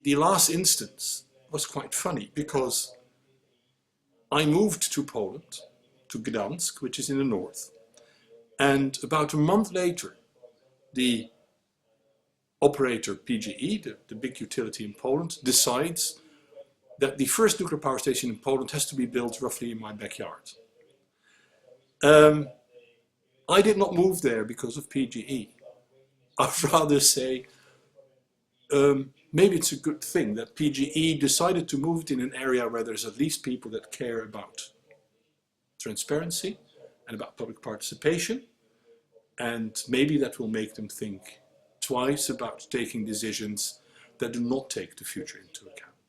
the last instance was quite funny because I moved to Poland, to Gdansk, which is in the north, and about a month later, the operator PGE, the big utility in Poland, decides that the first nuclear power station in Poland has to be built roughly in my backyard. I did not move there because of PGE. I'd rather say maybe it's a good thing that PGE decided to move it in an area where there's at least people that care about transparency and about public participation, and maybe that will make them think twice about taking decisions that do not take the future into account.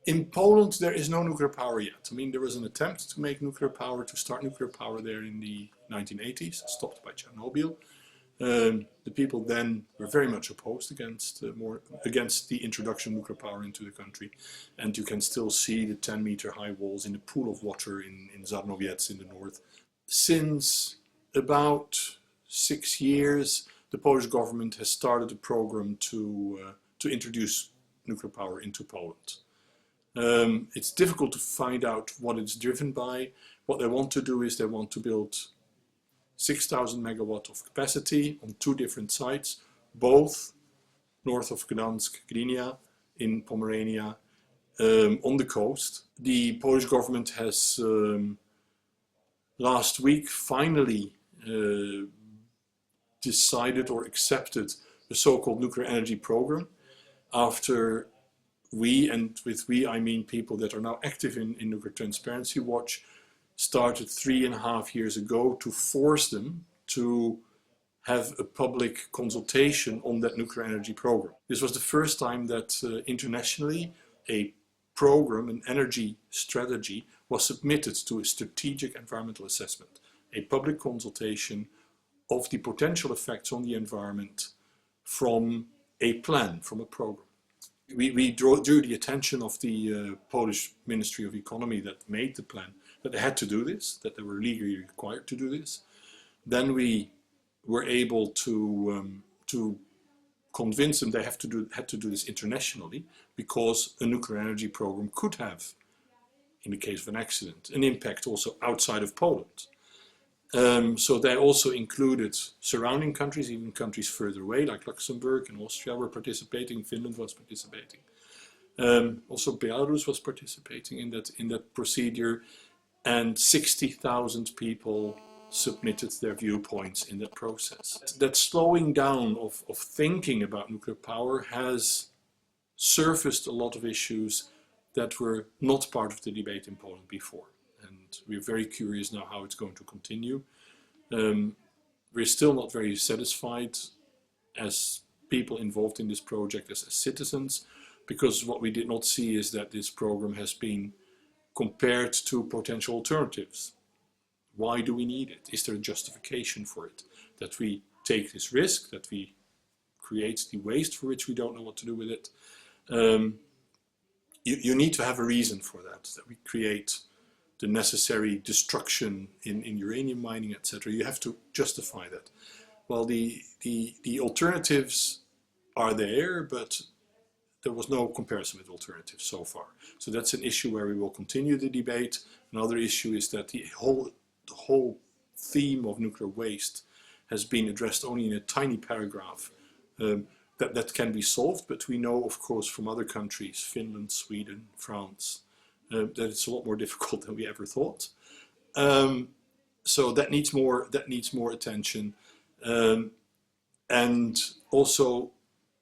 In Poland there is no nuclear power yet. I mean, there was an attempt to make nuclear power, to start nuclear power there in the 1980s, stopped by Chernobyl. The people then were very much opposed against the introduction of nuclear power into the country, and you can still see the 10-meter high walls in the pool of water in Żarnowiec in the north. Since about 6 years, the Polish government has started a program to introduce nuclear power into Poland. It's difficult to find out what it's driven by. What they want to do is they want to build 6,000 megawatt of capacity on 2 different sites, both north of Gdansk, Gdynia, in Pomerania, on the coast. The Polish government has last week finally decided or accepted the so-called nuclear energy program after we, and with we I mean people that are now active in Nuclear Transparency Watch, started 3.5 years ago to force them to have a public consultation on that nuclear energy program. This was the first time that internationally a program, an energy strategy, was submitted to a strategic environmental assessment, a public consultation of the potential effects on the environment from a plan, from a program. We drew the attention of the Polish Ministry of Economy that made the plan, that they had to do this, that they were legally required to do this. Then we were able to convince them they had to do this internationally, because a nuclear energy program could have, in the case of an accident, an impact also outside of Poland. So they also included surrounding countries, even countries further away, like Luxembourg and Austria were participating, Finland was participating. Also Belarus was participating in that procedure, and 60,000 people submitted their viewpoints in that process. That slowing down of thinking about nuclear power has surfaced a lot of issues that were not part of the debate in Poland before. And we're very curious now how it's going to continue. We're still not very satisfied as people involved in this project, as citizens, because what we did not see is that this program has been compared to potential alternatives. Why do we need it? Is there a justification for it? That we take this risk, that we create the waste for which we don't know what to do with it. You need to have a reason for that we create the necessary destruction in uranium mining, etc. You have to justify that. Well, the alternatives are there, but there was no comparison with alternatives so far. So that's an issue where we will continue the debate. Another issue is that the whole theme of nuclear waste has been addressed only in a tiny paragraph. That can be solved, but we know, of course, from other countries, Finland, Sweden, France, that it's a lot more difficult than we ever thought. So that needs more attention, and also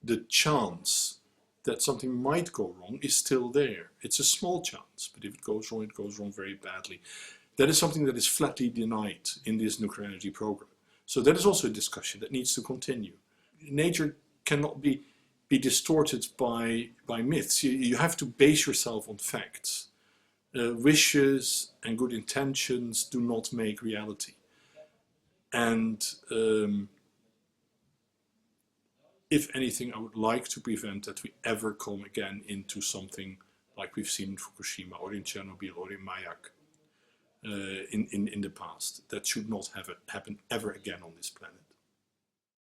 the chance that something might go wrong is still there. It's a small chance, but if it goes wrong very badly. That is something that is flatly denied in this nuclear energy program. So that is also a discussion that needs to continue. Nature cannot be distorted by myths. You have to base yourself on facts. Wishes and good intentions do not make reality. And if anything, I would like to prevent that we ever come again into something like we've seen in Fukushima or in Chernobyl or in Mayak in the past. That should not happen ever again on this planet.